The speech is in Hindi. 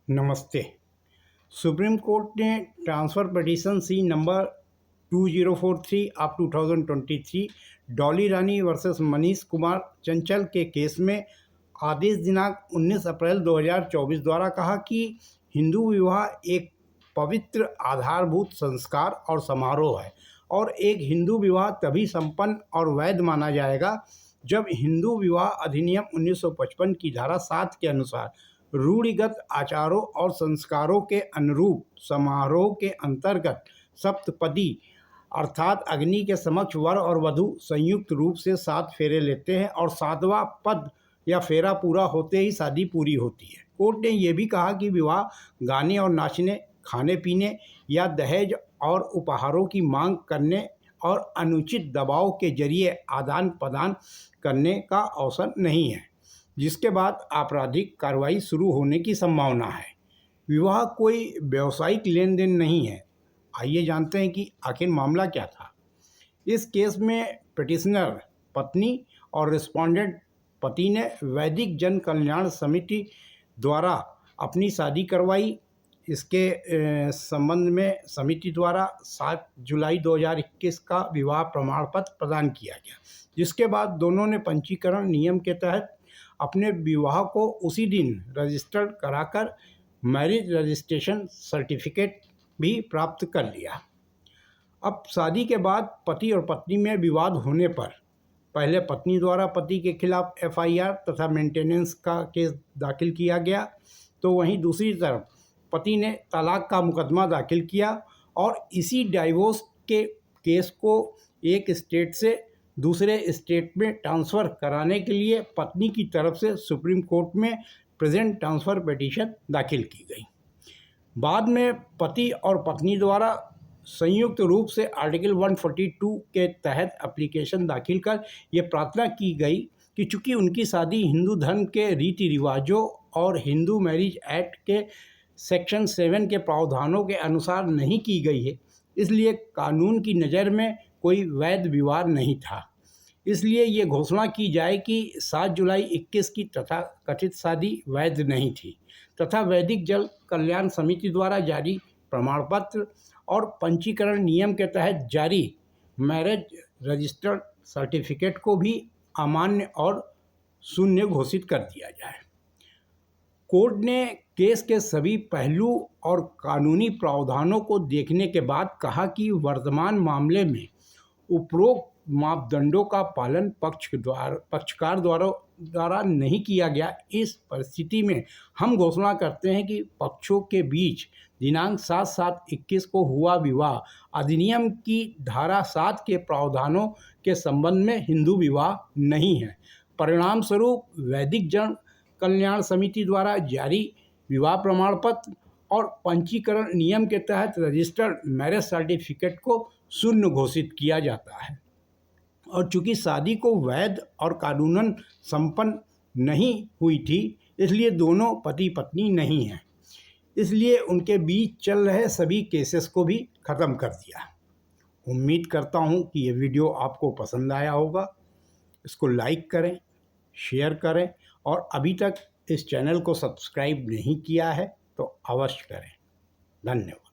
नमस्ते। सुप्रीम कोर्ट ने transfer petition C number 2043 of 2023 Dolly Rani versus Manish Kumar Chanchal के केस में आदेश दिनांक 19 अप्रैल 2024 द्वारा कहा कि हिंदू विवाह एक पवित्र आधारभूत संस्कार और समारोह है और एक हिंदू विवाह तभी संपन्न और वैध माना जाएगा जब हिंदू विवाह अधिनियम 1955 की धारा 7 के अनुसार रूढ़िगत आचारों और संस्कारों के अनुरूप समारोह के अंतर्गत सप्तपदी अर्थात अग्नि के समक्ष वर और वधू संयुक्त रूप से 7 फेरे लेते हैं और 7वां पद या फेरा पूरा होते ही शादी पूरी होती है। कोर्ट ने यह भी कहा कि विवाह गाने और नाचने, खाने पीने या दहेज और उपहारों की मांग करने और अनुचित दबाव के जरिए आदान प्रदान करने का अवसर नहीं है, जिसके बाद आपराधिक कार्रवाई शुरू होने की संभावना है। विवाह कोई व्यावसायिक लेन देन नहीं है। आइए जानते हैं कि आखिर मामला क्या था। इस केस में पिटिशनर पत्नी और रिस्पोंडेंट पति ने वैदिक जन कल्याण समिति द्वारा अपनी शादी करवाई। इसके संबंध में समिति द्वारा 7 जुलाई 2021 का विवाह प्रमाण पत्र प्रदान किया गया, जिसके बाद दोनों ने पंजीकरण नियम के तहत अपने विवाह को उसी दिन रजिस्टर्ड कराकर मैरिज रजिस्ट्रेशन सर्टिफिकेट भी प्राप्त कर लिया। अब शादी के बाद पति और पत्नी में विवाद होने पर पहले पत्नी द्वारा पति के खिलाफ FIR तथा मेंटेनेंस का केस दाखिल किया गया, तो वहीं दूसरी तरफ पति ने तलाक का मुकदमा दाखिल किया और इसी डाइवोर्स के केस को एक स्टेट से दूसरे स्टेट में ट्रांसफ़र कराने के लिए पत्नी की तरफ से सुप्रीम कोर्ट में प्रेजेंट ट्रांसफ़र पिटीशन दाखिल की गई। बाद में पति और पत्नी द्वारा संयुक्त रूप से आर्टिकल 142 के तहत एप्लीकेशन दाखिल कर ये प्रार्थना की गई कि चूँकि उनकी शादी हिंदू धर्म के रीति रिवाजों और हिंदू मैरिज एक्ट के सेक्शन 7 के प्रावधानों के अनुसार नहीं की गई है, इसलिए कानून की नज़र में कोई वैध विवाह नहीं था। इसलिए ये घोषणा की जाए कि 7 जुलाई 21 की तथा कथित शादी वैध नहीं थी तथा वैदिक जल कल्याण समिति द्वारा जारी प्रमाण पत्र और पंजीकरण नियम के तहत जारी मैरिज रजिस्टर्ड सर्टिफिकेट को भी अमान्य और शून्य घोषित कर दिया जाए। कोर्ट ने केस के सभी पहलू और कानूनी प्रावधानों को देखने के बाद कहा कि वर्तमान मामले में उपरोक्त मापदंडों का पालन पक्षकार द्वारा नहीं किया गया। इस परिस्थिति में हम घोषणा करते हैं कि पक्षों के बीच दिनांक 7/7/21 को हुआ विवाह अधिनियम की धारा 7 के प्रावधानों के संबंध में हिंदू विवाह नहीं है। परिणाम स्वरूप वैदिक जन कल्याण समिति द्वारा जारी विवाह प्रमाण पत्र और पंजीकरण नियम के तहत रजिस्टर्ड मैरिज सर्टिफिकेट को शून्य घोषित किया जाता है और चूंकि शादी को वैध और कानूनन संपन्न नहीं हुई थी, इसलिए दोनों पति पत्नी नहीं हैं। इसलिए उनके बीच चल रहे सभी केसेस को भी ख़त्म कर दिया। उम्मीद करता हूँ कि ये वीडियो आपको पसंद आया होगा। इसको लाइक करें, शेयर करें और अभी तक इस चैनल को सब्सक्राइब नहीं किया है तो अवश्य करें। धन्यवाद।